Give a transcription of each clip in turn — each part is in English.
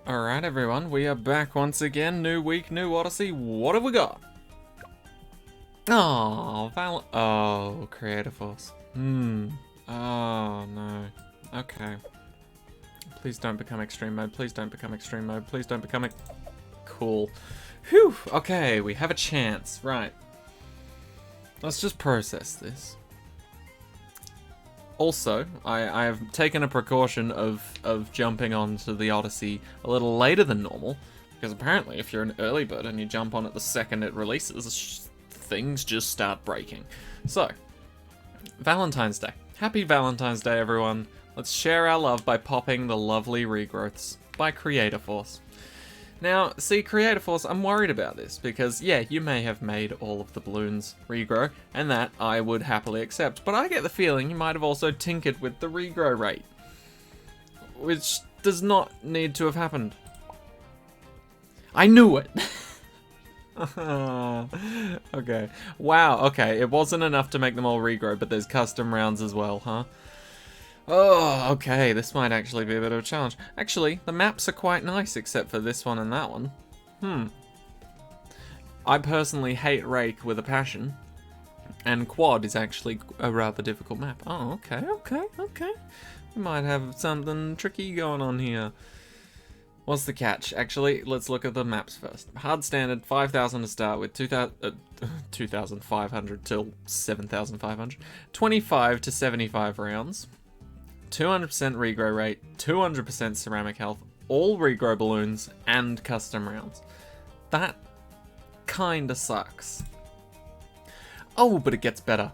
Alright everyone, we are back once again. New week, new Odyssey. What have we got? Oh, CreatorForce. Oh no. Okay. Please don't become extreme mode. Please don't become extreme mode. Please don't become cool. Whew. Okay, we have a chance. Right. Let's just process this. Also, I have taken a precaution of jumping onto the Odyssey a little later than normal, because apparently if you're an early bird and you jump on it the second it releases, things just start breaking. So, Valentine's Day. Happy Valentine's Day, everyone. Let's share our love by popping the lovely regrowths by CreatorForce. Now, see, CreatorForce, I'm worried about this, because, yeah, you may have made all of the balloons regrow, and that I would happily accept, but I get the feeling you might have also tinkered with the regrow rate, which does not need to have happened. I knew it! Okay. Wow, okay, it wasn't enough to make them all regrow, but there's custom rounds as well, huh? Oh, okay, this might actually be a bit of a challenge. Actually, the maps are quite nice, except for this one and that one. I personally hate Rake with a passion, and Quad is actually a rather difficult map. Oh, okay. We might have something tricky going on here. What's the catch? Actually, let's look at the maps first. Hard standard, 5,000 to start with, 2,500 till 7,500. 25 to 75 rounds. 200% regrow rate, 200% ceramic health, all regrow balloons, and custom rounds. That kinda sucks. Oh, but it gets better.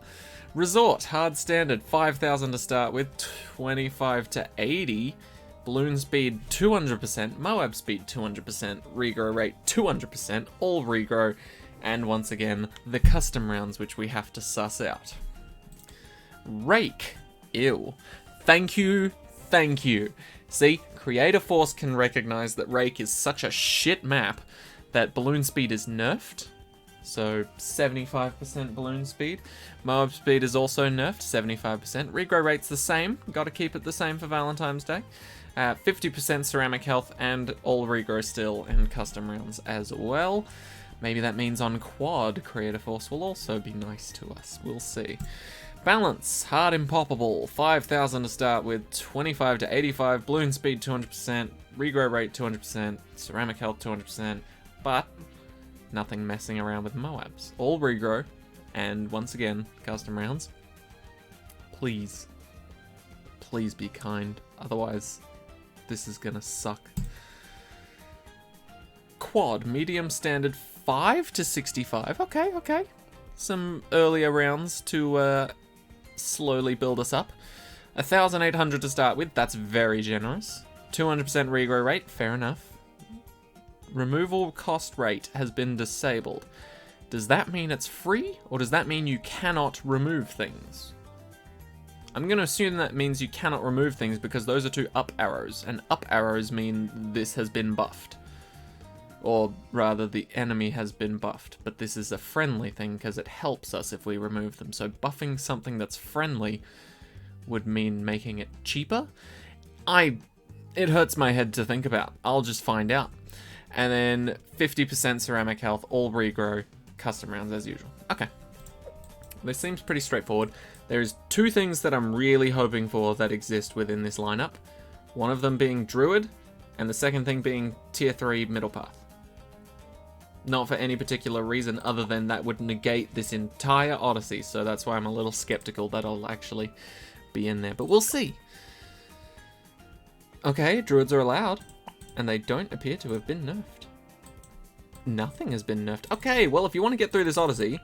Resort, hard standard, 5,000 to start with, 25 to 80, balloon speed 200%, Moab speed 200%, regrow rate 200%, all regrow, and once again, the custom rounds which we have to suss out. Rake, ew. Thank you. See, CreatorForce can recognize that Rake is such a shit map that balloon speed is nerfed. So 75% balloon speed. Moab speed is also nerfed, 75%. Regrow rate's the same. Gotta keep it the same for Valentine's Day. 50% ceramic health and all regrow still and custom rounds as well. Maybe that means on Quad, CreatorForce will also be nice to us. We'll see. Balance, hard impoppable, 5,000 to start with, 25 to 85, balloon speed 200%, regrow rate 200%, ceramic health 200%, but nothing messing around with Moabs. All regrow, and once again, custom rounds. Please be kind, otherwise this is gonna suck. Quad, medium standard, 5 to 65, okay. Some earlier rounds to slowly build us up. 1,800 to start with, that's very generous. 200% regrow rate, fair enough. Removal cost rate has been disabled. Does that mean it's free, or does that mean you cannot remove things? I'm going to assume that means you cannot remove things because those are two up arrows, and up arrows mean this has been buffed. Or rather, the enemy has been buffed, but this is a friendly thing because it helps us if we remove them. So buffing something that's friendly would mean making it cheaper? It hurts my head to think about. I'll just find out. And then 50% ceramic health, all regrow, custom rounds as usual. Okay. This seems pretty straightforward. There's two things that I'm really hoping for that exist within this lineup. One of them being Druid, and the second thing being Tier 3 Middle Path. Not for any particular reason other than that would negate this entire Odyssey, so that's why I'm a little skeptical that I'll actually be in there, but we'll see. Okay, Druids are allowed, and they don't appear to have been nerfed. Nothing has been nerfed. Okay, well, if you want to get through this Odyssey,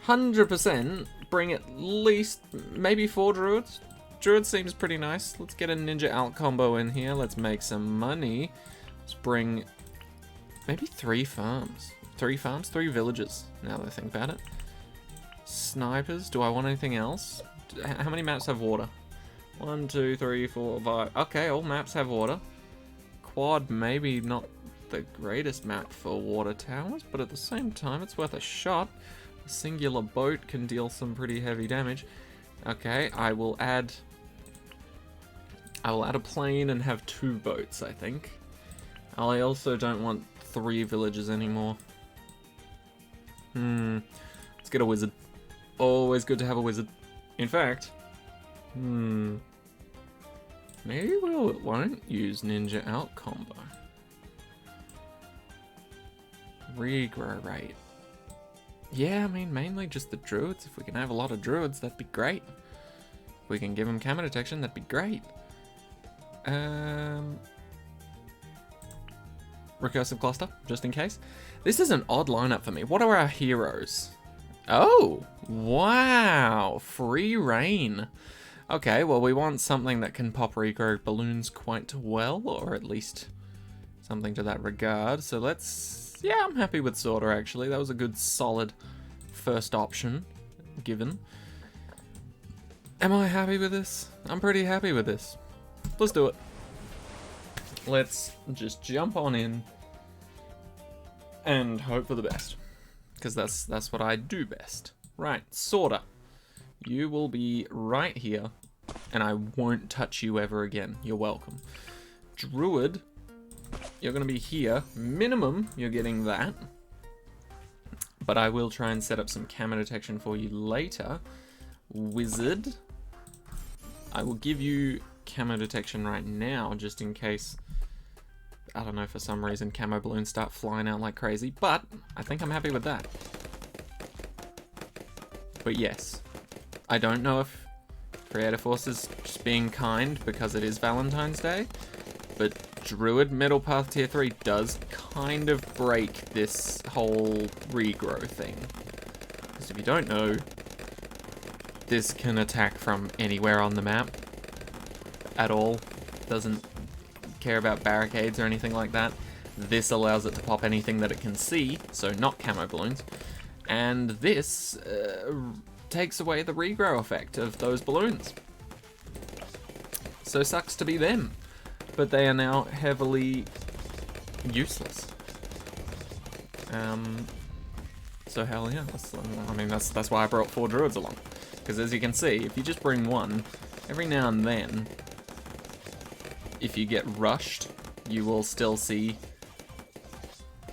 100% bring at least maybe 4 Druids. Druid seems pretty nice. Let's get a Ninja Alt combo in here. Let's make some money. Let's bring maybe 3 farms. 3 farms? 3 villages, now that I think about it. Snipers, do I want anything else? How many maps have water? 1, 2, 3, 4, 5. Okay, all maps have water. Quad, maybe not the greatest map for water towers, but at the same time, it's worth a shot. A singular boat can deal some pretty heavy damage. Okay, I will add a plane and have 2 boats, I think. I also don't want 3 villagers anymore. Let's get a wizard. Always good to have a wizard. In fact, maybe we won't use ninja out combo. Regrow rate. Yeah, I mean, mainly just the druids. If we can have a lot of druids, that'd be great. If we can give them camo detection, that'd be great. Recursive cluster, just in case. This is an odd lineup for me. What are our heroes? Oh, wow. Free reign. Okay, well, we want something that can pop regrow balloons quite well, or at least something to that regard. So let's... Yeah, I'm happy with Sorter, actually. That was a good, solid first option given. Am I happy with this? I'm pretty happy with this. Let's do it. Let's just jump on in and hope for the best, because that's what I do best. Right, Sorter, you will be right here, and I won't touch you ever again. You're welcome. Druid, you're going to be here. Minimum, you're getting that, but I will try and set up some camo detection for you later. Wizard, I will give you camo detection right now, just in case, I don't know, for some reason camo balloons start flying out like crazy, but I think I'm happy with that. But yes, I don't know if CreatorForce is just being kind because it is Valentine's Day, but Druid Middle Path Tier 3 does kind of break this whole regrow thing. Because if you don't know, this can attack from anywhere on the map at all. Doesn't care about barricades or anything like that. This allows it to pop anything that it can see, so not camo balloons. And this takes away the regrow effect of those balloons. So sucks to be them, but they are now heavily useless. So hell yeah, I mean that's why I brought 4 druids along. Because as you can see, if you just bring one, every now and then, if you get rushed, you will still see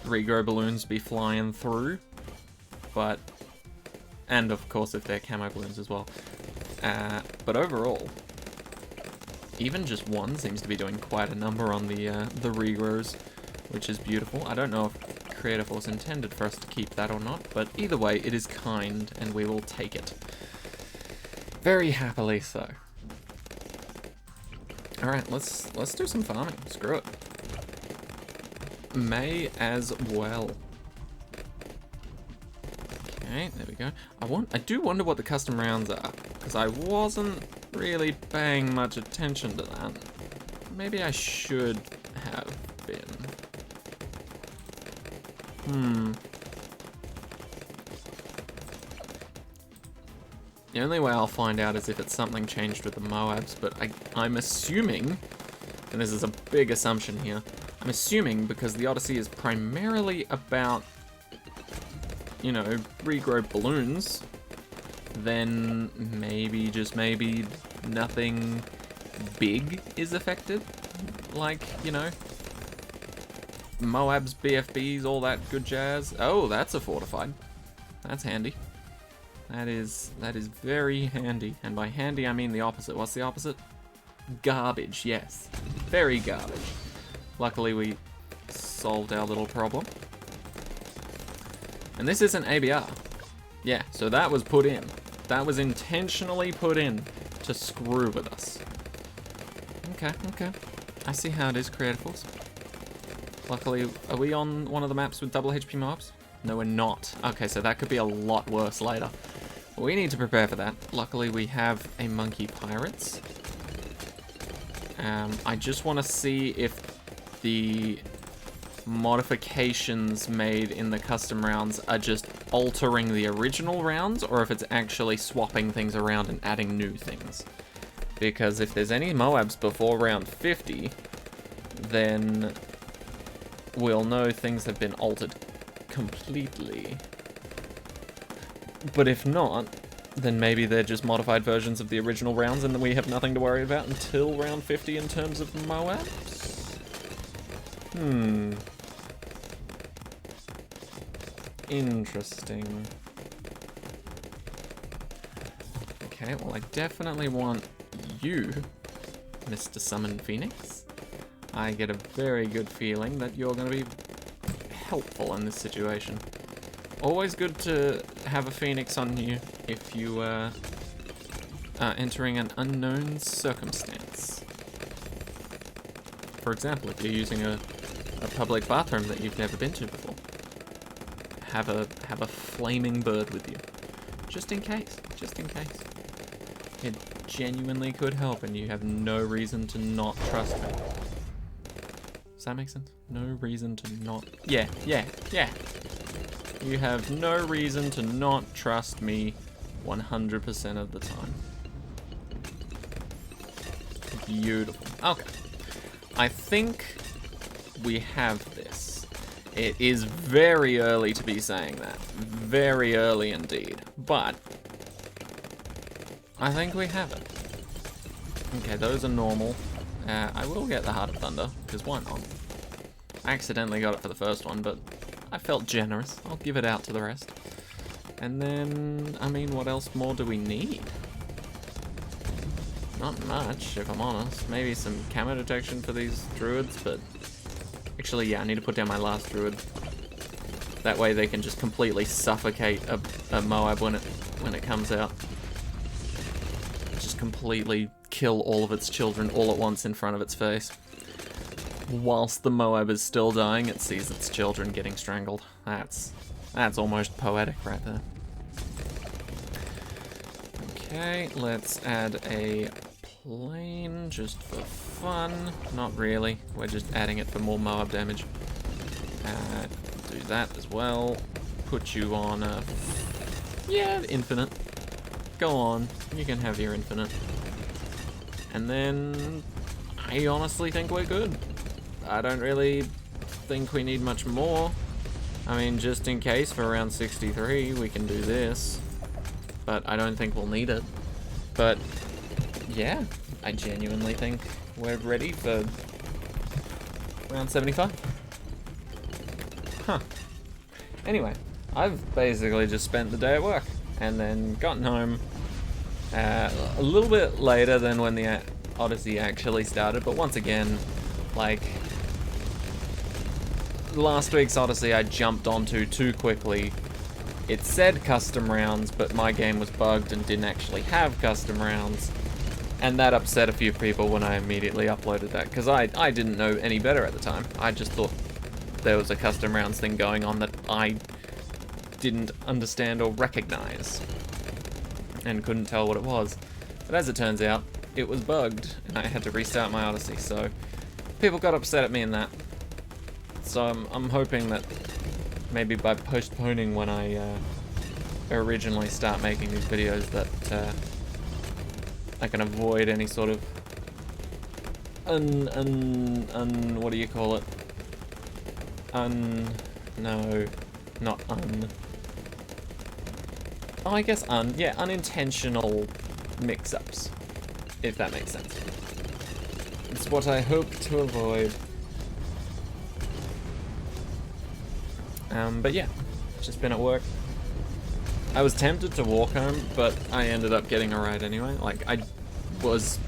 regrow balloons be flying through. But, and of course if they're camo balloons as well. But overall, even just one seems to be doing quite a number on the regrows, which is beautiful. I don't know if CreatorForce intended for us to keep that or not, but either way, it is kind, and we will take it. Very happily so. Alright, let's do some farming. Screw it. May as well. Okay, there we go. I do wonder what the custom rounds are, because I wasn't really paying much attention to that. Maybe I should have been. The only way I'll find out is if it's something changed with the Moabs, but I'm assuming, and this is a big assumption here, I'm assuming because the Odyssey is primarily about, you know, regrow balloons, then maybe, just maybe, nothing big is affected. Like, you know, Moabs, BFBs, all that good jazz. Oh, that's a fortified. That's handy. That is very handy. And by handy, I mean the opposite. What's the opposite? Garbage, yes. Very garbage. Luckily, we solved our little problem. And this isn't ABR. Yeah, so that was put in. That was intentionally put in to screw with us. Okay, okay. I see how it is, CreatorForce. Luckily, are we on one of the maps with double HP mobs? No, we're not. Okay, so that could be a lot worse later. We need to prepare for that. Luckily, we have a monkey pirates. I just want to see if the modifications made in the custom rounds are just altering the original rounds, or if it's actually swapping things around and adding new things. Because if there's any Moabs before round 50, then we'll know things have been altered completely. But if not, then maybe they're just modified versions of the original rounds and then we have nothing to worry about until round 50 in terms of Moabs? Interesting. Okay, well I definitely want you, Mr. Summon Phoenix. I get a very good feeling that you're going to be helpful in this situation. Always good to have a Phoenix on you if you are entering an unknown circumstance. For example, if you're using a public bathroom that you've never been to before. Have a flaming bird with you. Just in case. Just in case. It genuinely could help and you have no reason to not trust me. Does that make sense? No reason to not... Yeah. You have no reason to not trust me 100% of the time. Beautiful. Okay. I think we have this. It is very early to be saying that. Very early indeed. But I think we have it. Okay, those are normal. I will get the Heart of Thunder, because why not? I accidentally got it for the first one, but I felt generous. I'll give it out to the rest. And then, I mean, what else more do we need? Not much, if I'm honest. Maybe some camo detection for these druids, but... Actually, yeah, I need to put down my last druid. That way they can just completely suffocate a Moab when it comes out. Just completely kill all of its children all at once in front of its face. Whilst the Moab is still dying, it sees its children getting strangled. That's almost poetic right there. Okay, let's add a plane just for fun. Not really. We're just adding it for more Moab damage. Do that as well. Put you on a... Yeah, infinite. Go on. You can have your infinite. And then... I honestly think we're good. I don't really think we need much more. I mean, just in case for round 63, we can do this. But I don't think we'll need it. But, yeah, I genuinely think we're ready for round 75. Huh. Anyway, I've basically just spent the day at work and then gotten home a little bit later than when the Odyssey actually started, but once again, like, last week's Odyssey I jumped onto too quickly. It said custom rounds, but my game was bugged and didn't actually have custom rounds. And that upset a few people when I immediately uploaded that, because I didn't know any better at the time. I just thought there was a custom rounds thing going on that I didn't understand or recognize. And couldn't tell what it was. But as it turns out, it was bugged, and I had to restart my Odyssey, so people got upset at me in that. So I'm hoping that maybe by postponing when I originally start making these videos that I can avoid any sort of what do you call it? No, not oh, I guess yeah, unintentional mix-ups, if that makes sense. It's what I hope to avoid. But yeah, just been at work. I was tempted to walk home, but I ended up getting a ride anyway. Like, I was...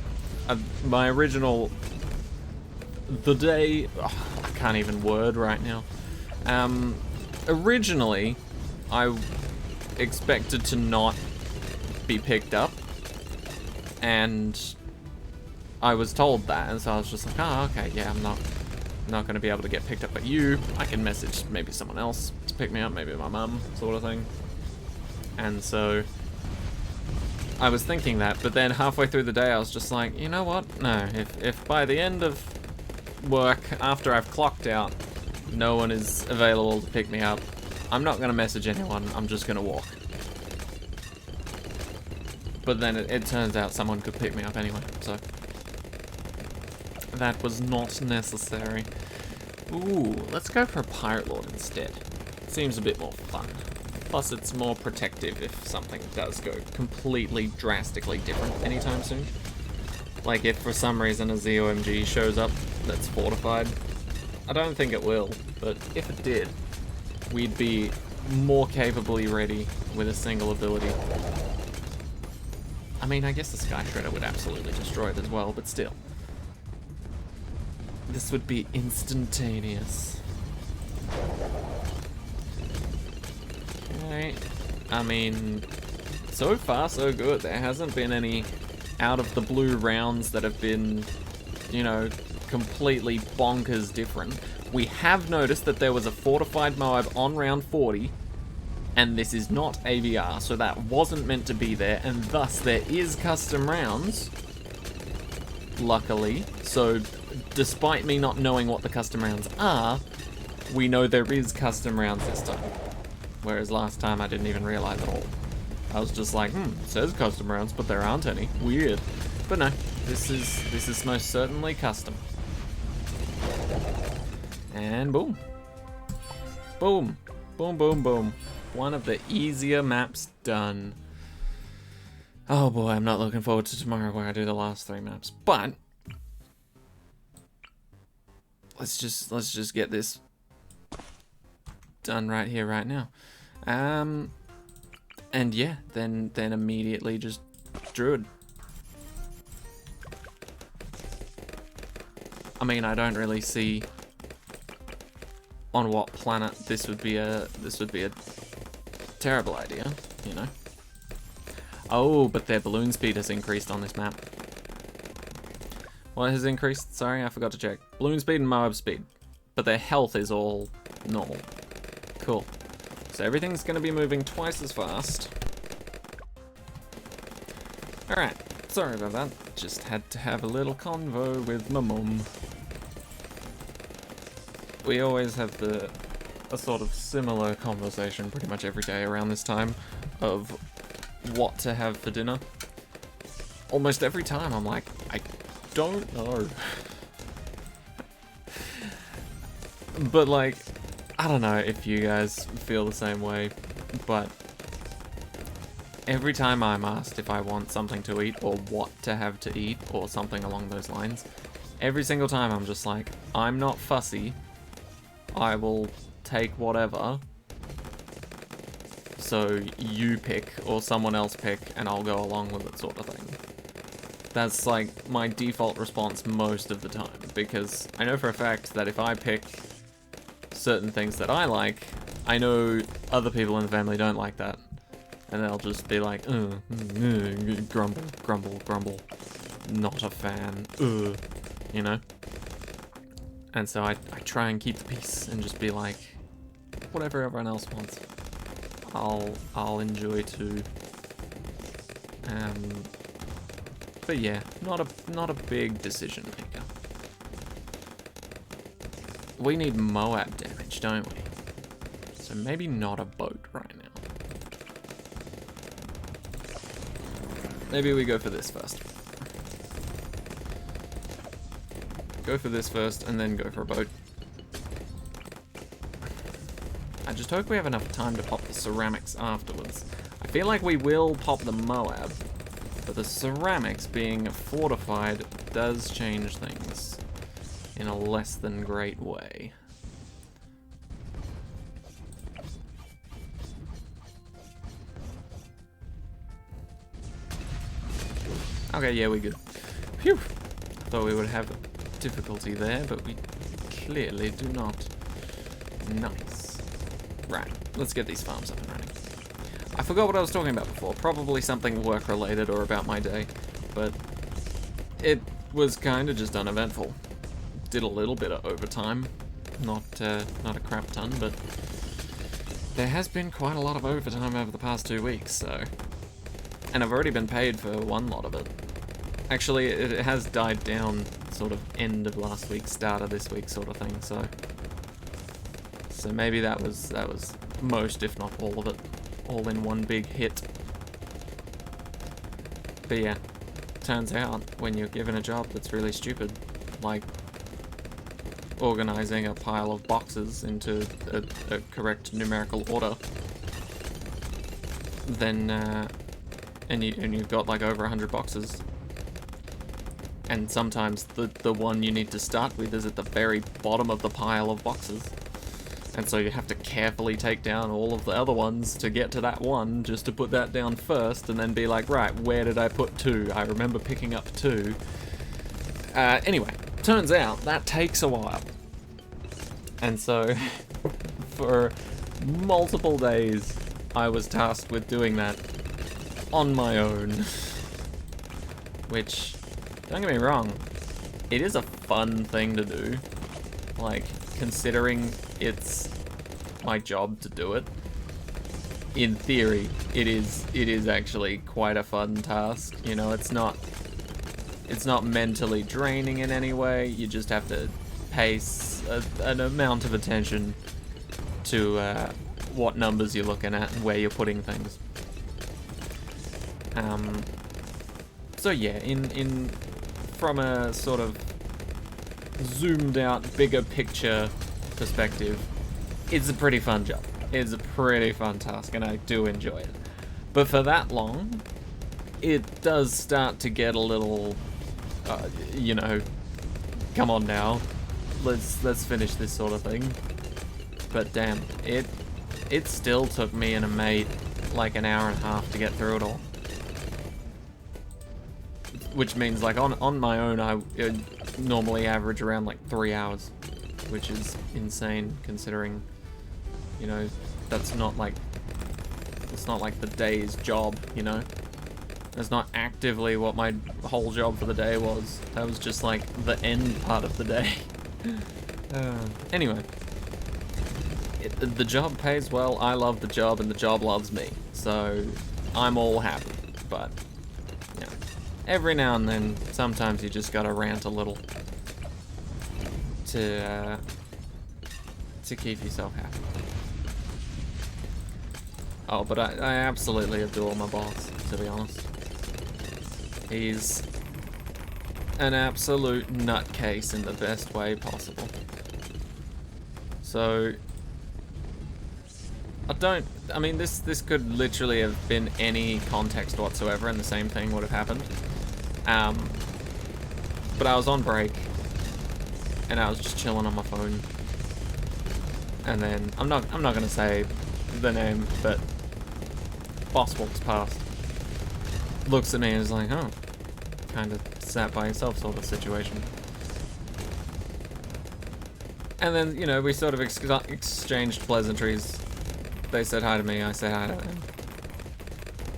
my original... The day... Oh, I can't even word right now. Originally, I expected to not be picked up. And I was told that, and so I was just like, oh, okay, yeah, I'm not going to be able to get picked up by you. I can message maybe someone else to pick me up, maybe my mum, sort of thing. And so I was thinking that, but then halfway through the day I was just like, you know what? No, if by the end of work, after I've clocked out, no one is available to pick me up, I'm not going to message anyone, I'm just going to walk. But then it turns out someone could pick me up anyway, so that was not necessary. Ooh, let's go for a Pirate Lord instead. Seems a bit more fun. Plus it's more protective if something does go completely drastically different anytime soon. Like if for some reason a ZOMG shows up that's fortified, I don't think it will, but if it did, we'd be more capably ready with a single ability. I mean, I guess the Sky Shredder would absolutely destroy it as well, but still. This would be instantaneous. Okay. I mean, so far so good. There hasn't been any out of the blue rounds that have been, you know, completely bonkers different. We have noticed that there was a fortified Moab on round 40, and this is not AVR, so that wasn't meant to be there, and thus there is custom rounds, luckily. So despite me not knowing what the custom rounds are, we know there is custom rounds this time. Whereas last time I didn't even realize at all. I was just like, it says custom rounds, but there aren't any. Weird. But no, this is most certainly custom. And boom. Boom. Boom, boom, boom. One of the easier maps done. Oh boy, I'm not looking forward to tomorrow where I do the last 3 maps. But let's just get this done right here, right now. And yeah, then immediately just Druid. I mean, I don't really see on what planet this would be a terrible idea, you know. Oh, but their balloon speed has increased on this map. What has increased? Sorry, I forgot to check. Balloon speed and Moab speed. But their health is all normal. Cool. So everything's going to be moving twice as fast. Alright, sorry about that. Just had to have a little convo with my mum. We always have a sort of similar conversation pretty much every day around this time of what to have for dinner. Almost every time I'm like, I don't know. But like, I don't know if you guys feel the same way, but every time I'm asked if I want something to eat or what to have to eat or something along those lines, every single time I'm just like, I'm not fussy. I will take whatever. So you pick or someone else pick and I'll go along with it, sort of thing. That's like my default response most of the time, because I know for a fact that if I pick certain things that I like, I know other people in the family don't like that. And they'll just be like, grumble, grumble, grumble. Not a fan, you know? And so I try and keep the peace and just be like, whatever everyone else wants, I'll enjoy too. But yeah, not a big decision maker. We need Moab damage, don't we? So maybe not a boat right now. Maybe we go for this first. Go for this first, and then go for a boat. I just hope we have enough time to pop the ceramics afterwards. I feel like we will pop the Moab, but the ceramics being fortified does change things in a less than great way. Okay, yeah, we're good. Phew! Thought we would have difficulty there, but we clearly do not. Nice. Right, let's get these farms up and running. I forgot what I was talking about before. Probably something work-related or about my day, but it was kind of just uneventful. Did a little bit of overtime. Not a crap ton, but there has been quite a lot of overtime over the past 2 weeks, so... And I've already been paid for one lot of it. Actually, it has died down sort of end of last week, start of this week sort of thing, so... So maybe that was most, if not all of it, all in one big hit. But yeah, turns out when you're given a job that's really stupid, like organizing a pile of boxes into a correct numerical order, then and you've got like over 100 boxes, And sometimes the one you need to start with is at the very bottom of the pile of boxes. And so you have to carefully take down all of the other ones to get to that one, just to put that down first, and then be like, right, where did I put 2? I remember picking up 2. Anyway, turns out that takes a while. And so, for multiple days, I was tasked with doing that on my own. Which, don't get me wrong, it is a fun thing to do. Like, considering it's my job to do it, in theory, it is actually quite a fun task. You know, it's not mentally draining in any way. You just have to pay an amount of attention to what numbers you're looking at and where you're putting things. So yeah, from a sort of zoomed out, bigger picture perspective, it's a pretty fun job. It's a pretty fun task, and I do enjoy it. But for that long, it does start to get a little, you know, come on now, let's finish this sort of thing. But damn, it still took me and a mate like an hour and a half to get through it all. Which means, like, on my own, I would normally average around like 3 hours, which is insane considering, you know, it's not like the day's job, you know. That's not actively what my whole job for the day was. That was just like the end part of the day. Anyway, the job pays well. I love the job, and the job loves me, so I'm all happy. But yeah, every now and then, sometimes you just gotta rant a little to keep yourself happy. Oh, but I absolutely adore my boss, to be honest. He's an absolute nutcase in the best way possible. So, I mean, this could literally have been any context whatsoever and the same thing would have happened. But I was on break, and I was just chilling on my phone. And then, I'm not gonna say the name, but boss walks past, looks at me and is like, oh, kind of sat by yourself sort of situation. And then, you know, we sort of exchanged pleasantries. They said hi to me, I said hi to them.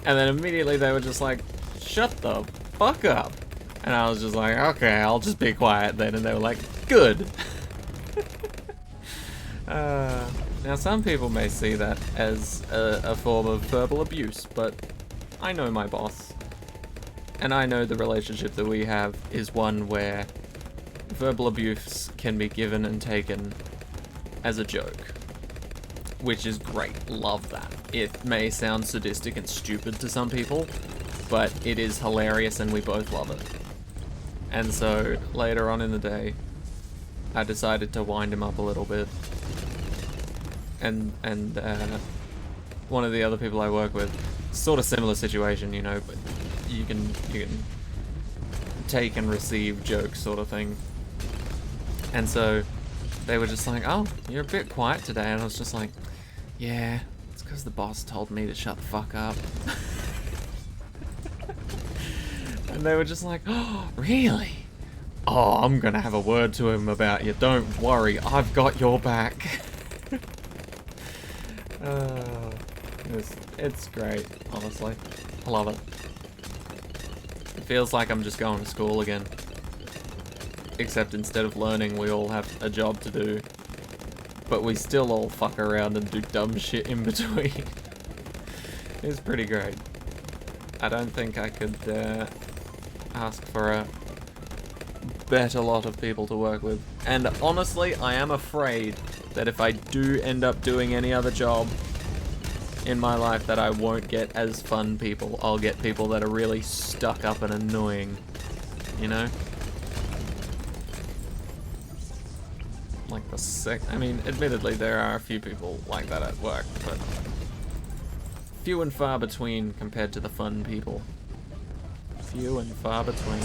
And then immediately they were just like, shut the fuck up. And I was just like, okay, I'll just be quiet then. And they were like, good. Now, some people may see that as a form of verbal abuse, but I know my boss. And I know the relationship that we have is one where verbal abuse can be given and taken as a joke. Which is great. Love that. It may sound sadistic and stupid to some people, but it is hilarious and we both love it. And so, later on in the day, I decided to wind him up a little bit. And one of the other people I work with, sort of similar situation, you know, but you can take and receive jokes sort of thing. And so they were just like, oh, you're a bit quiet today. And I was just like, yeah, it's because the boss told me to shut the fuck up. And they were just like, oh, really? Oh, I'm gonna have a word to him about you. Don't worry, I've got your back. It's great, honestly. I love it. It feels like I'm just going to school again. Except instead of learning, we all have a job to do. But we still all fuck around and do dumb shit in between. It's pretty great. I don't think I could ask for a better lot of people to work with. And honestly, I am afraid that if I do end up doing any other job in my life, that I won't get as fun people. I'll get people that are really stuck up and annoying, you know? Like I mean, admittedly, there are a few people like that at work, but few and far between compared to the fun people. Few and far between.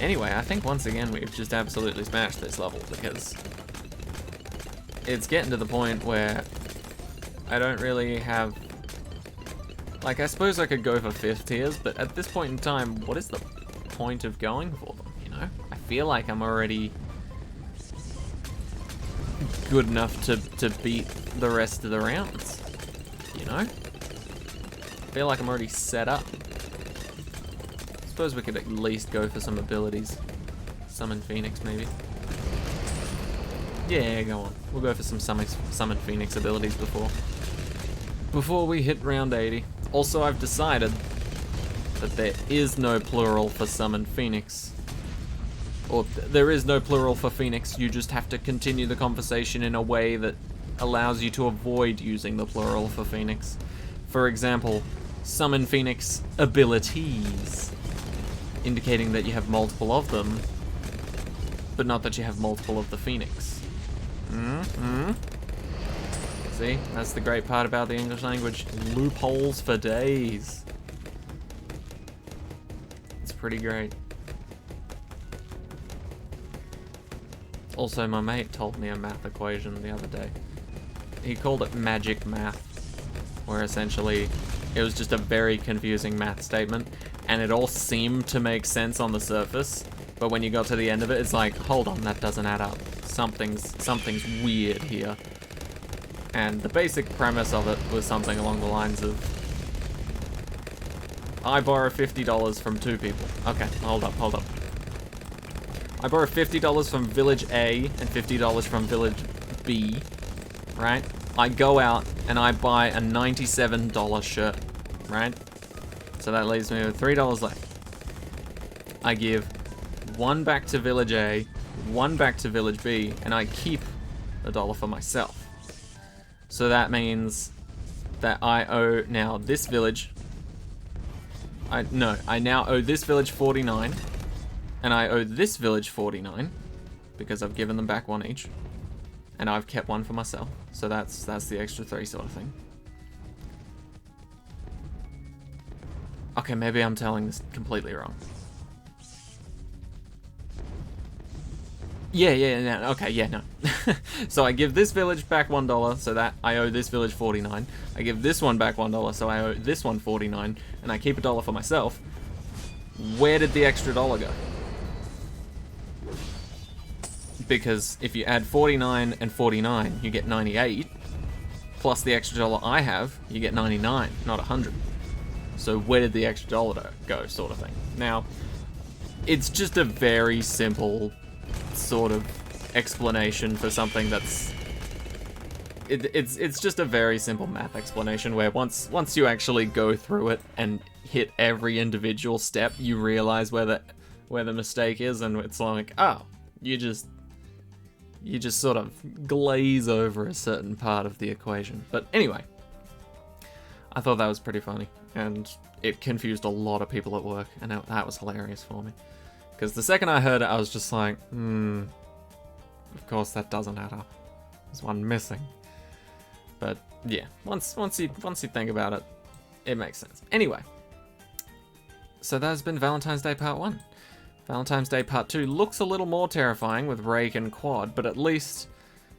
Anyway, I think once again we've just absolutely smashed this level, because it's getting to the point where I don't really have... Like, I suppose I could go for 5th tiers, but at this point in time, what is the point of going for them, you know? I feel like I'm already good enough to beat the rest of the rounds, you know? I feel like I'm already set up. I suppose we could at least go for some abilities. Summon Phoenix, maybe. Yeah, go on. We'll go for some Summon Phoenix abilities before we hit round 80. Also, I've decided that there is no plural for Summon Phoenix. Or there is no plural for Phoenix, you just have to continue the conversation in a way that allows you to avoid using the plural for Phoenix. For example, Summon Phoenix abilities, indicating that you have multiple of them, but not that you have multiple of the Phoenix. See, that's the great part about the English language. Loopholes for days. It's pretty great. Also, my mate told me a math equation the other day. He called it magic math, where essentially it was just a very confusing math statement, and it all seemed to make sense on the surface, but when you got to the end of it, it's like, hold on, that doesn't add up. Something's weird here. And the basic premise of it was something along the lines of, I borrow $50 from 2 people. Okay, hold up. I borrow $50 from village A and $50 from village B, right? I go out and I buy a $97 shirt, right? So that leaves me with $3 left. I give 1 back to village A, 1 back to village B, and I keep $1 for myself. So that means that I owe now this village, I now owe this village 49, and I owe this village 49, because I've given them back 1 each, and I've kept 1 for myself. So that's the extra 3 sort of thing. Okay, maybe I'm telling this completely wrong. Yeah, okay, yeah, no. So I give this village back $1, so that I owe this village 49. I give this one back $1, so I owe this one 49, and I keep $1 for myself. Where did the extra $1 go? Because if you add 49 and 49, you get 98. Plus the extra $1 I have, you get 99, not 100. So where did the extra $1 go, sort of thing? Now, it's just a very simple sort of explanation for something that's... It's just a very simple math explanation where once you actually go through it and hit every individual step, you realize where the mistake is, and it's like, oh, you just sort of glaze over a certain part of the equation. But anyway, I thought that was pretty funny, and it confused a lot of people at work, and that was hilarious for me. Because the second I heard it, I was just like, of course that doesn't add up. There's one missing. But yeah, once you think about it, it makes sense. Anyway, so that has been Valentine's Day Part 1. Valentine's Day Part 2 looks a little more terrifying with Rake and Quad, but at least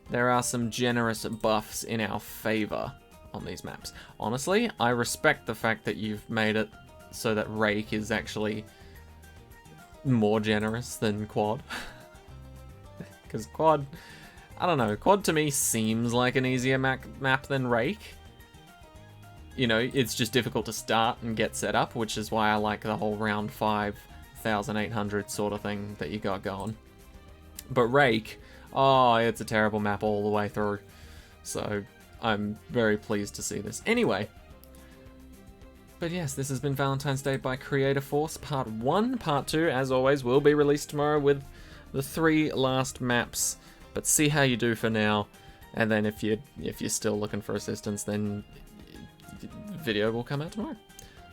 there are some generous buffs in our favor on these maps. Honestly, I respect the fact that you've made it so that Rake is actually more generous than Quad. Because Quad, I don't know, Quad to me seems like an easier map than Rake. You know, it's just difficult to start and get set up, which is why I like the whole round 5,800 sort of thing that you got going. But Rake, oh, it's a terrible map all the way through. So I'm very pleased to see this. Anyway, but yes, this has been Valentine's Day by CreatorForce Part 1. Part 2, as always, will be released tomorrow with the 3 last maps. But see how you do for now, and then if you're still looking for assistance, then the video will come out tomorrow.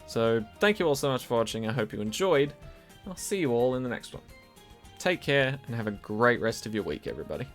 So thank you all so much for watching. I hope you enjoyed. I'll see you all in the next one. Take care and have a great rest of your week, everybody.